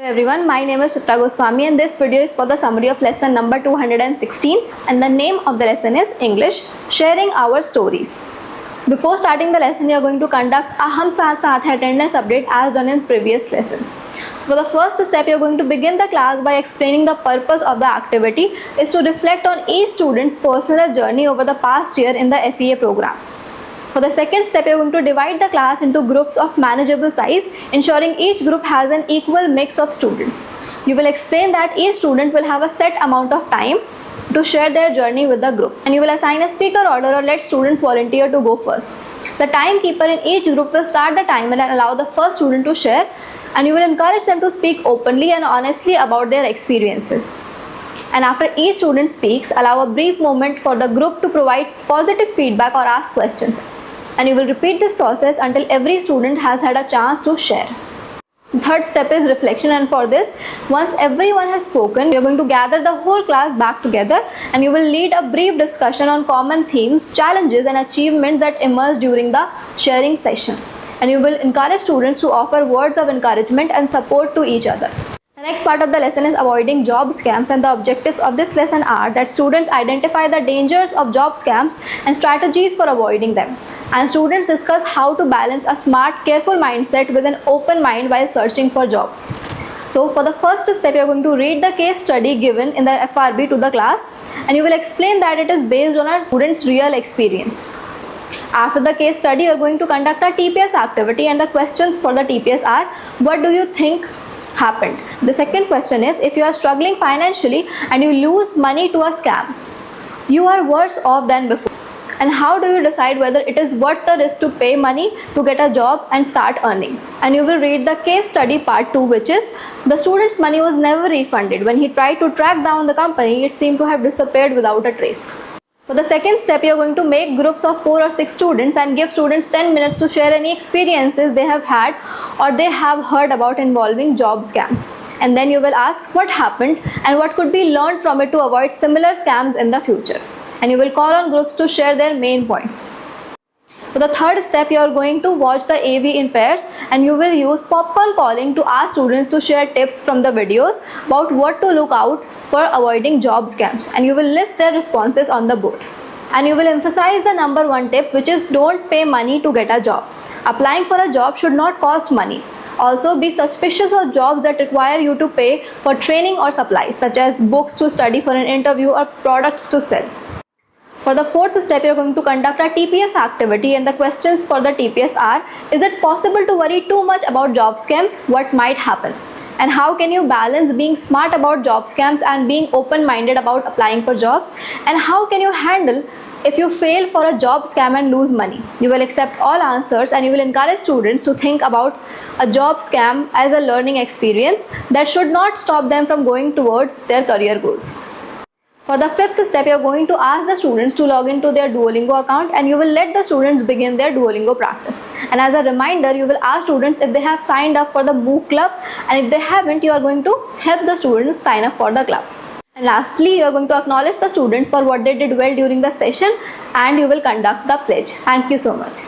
Everyone, my name is Chitra Goswami and this video is for the summary of lesson number 216 and the name of the lesson is English, Sharing Our Stories. Before starting the lesson, you are going to conduct a Hum Saath Saath Hai attendance update as done in previous lessons. For the first step, you are going to begin the class by explaining the purpose of the activity is to reflect on each student's personal journey over the past year in the FEA program. For the second step, you are going to divide the class into groups of manageable size, ensuring each group has an equal mix of students. You will explain that each student will have a set amount of time to share their journey with the group, and you will assign a speaker order or let students volunteer to go first. The timekeeper in each group will start the timer and allow the first student to share, and you will encourage them to speak openly and honestly about their experiences. And after each student speaks, allow a brief moment for the group to provide positive feedback or ask questions. And you will repeat this process until every student has had a chance to share. The third step is reflection, and for this, once everyone has spoken, we are going to gather the whole class back together and you will lead a brief discussion on common themes, challenges and achievements that emerge during the sharing session. And you will encourage students to offer words of encouragement and support to each other. The next part of the lesson is avoiding job scams, and the objectives of this lesson are that students identify the dangers of job scams and strategies for avoiding them. And students discuss how to balance a smart, careful mindset with an open mind while searching for jobs. So for the first step, you are going to read the case study given in the FRB to the class, and you will explain that it is based on a student's real experience. After the case study, you are going to conduct a TPS activity, and the questions for the TPS are: what do you think happened? The second question is, if you are struggling financially and you lose money to a scam, you are worse off than before. And how do you decide whether it is worth the risk to pay money to get a job and start earning? And you will read the case study part 2, which is the student's money was never refunded. When he tried to track down the company, it seemed to have disappeared without a trace. For the second step, you are going to make groups of 4 or 6 students and give students 10 minutes to share any experiences they have had or they have heard about involving job scams. And then you will ask what happened and what could be learned from it to avoid similar scams in the future. And you will call on groups to share their main points. For the third step, you are going to watch the AV in pairs, and you will use popcorn calling to ask students to share tips from the videos about what to look out for avoiding job scams, and you will list their responses on the board. And you will emphasize the number 1 tip, which is don't pay money to get a job. Applying for a job should not cost money. Also, be suspicious of jobs that require you to pay for training or supplies, such as books to study for an interview or products to sell. For the fourth step, you are going to conduct a TPS activity, and the questions for the TPS are: is it possible to worry too much about job scams? What might happen? And how can you balance being smart about job scams and being open-minded about applying for jobs? And how can you handle if you fail for a job scam and lose money? You will accept all answers, and you will encourage students to think about a job scam as a learning experience that should not stop them from going towards their career goals. For the fifth step, you are going to ask the students to log into their Duolingo account, and you will let the students begin their Duolingo practice. And as a reminder, you will ask students if they have signed up for the MOOC club, and if they haven't, you are going to help the students sign up for the club. And lastly, you are going to acknowledge the students for what they did well during the session, and you will conduct the pledge. Thank you so much.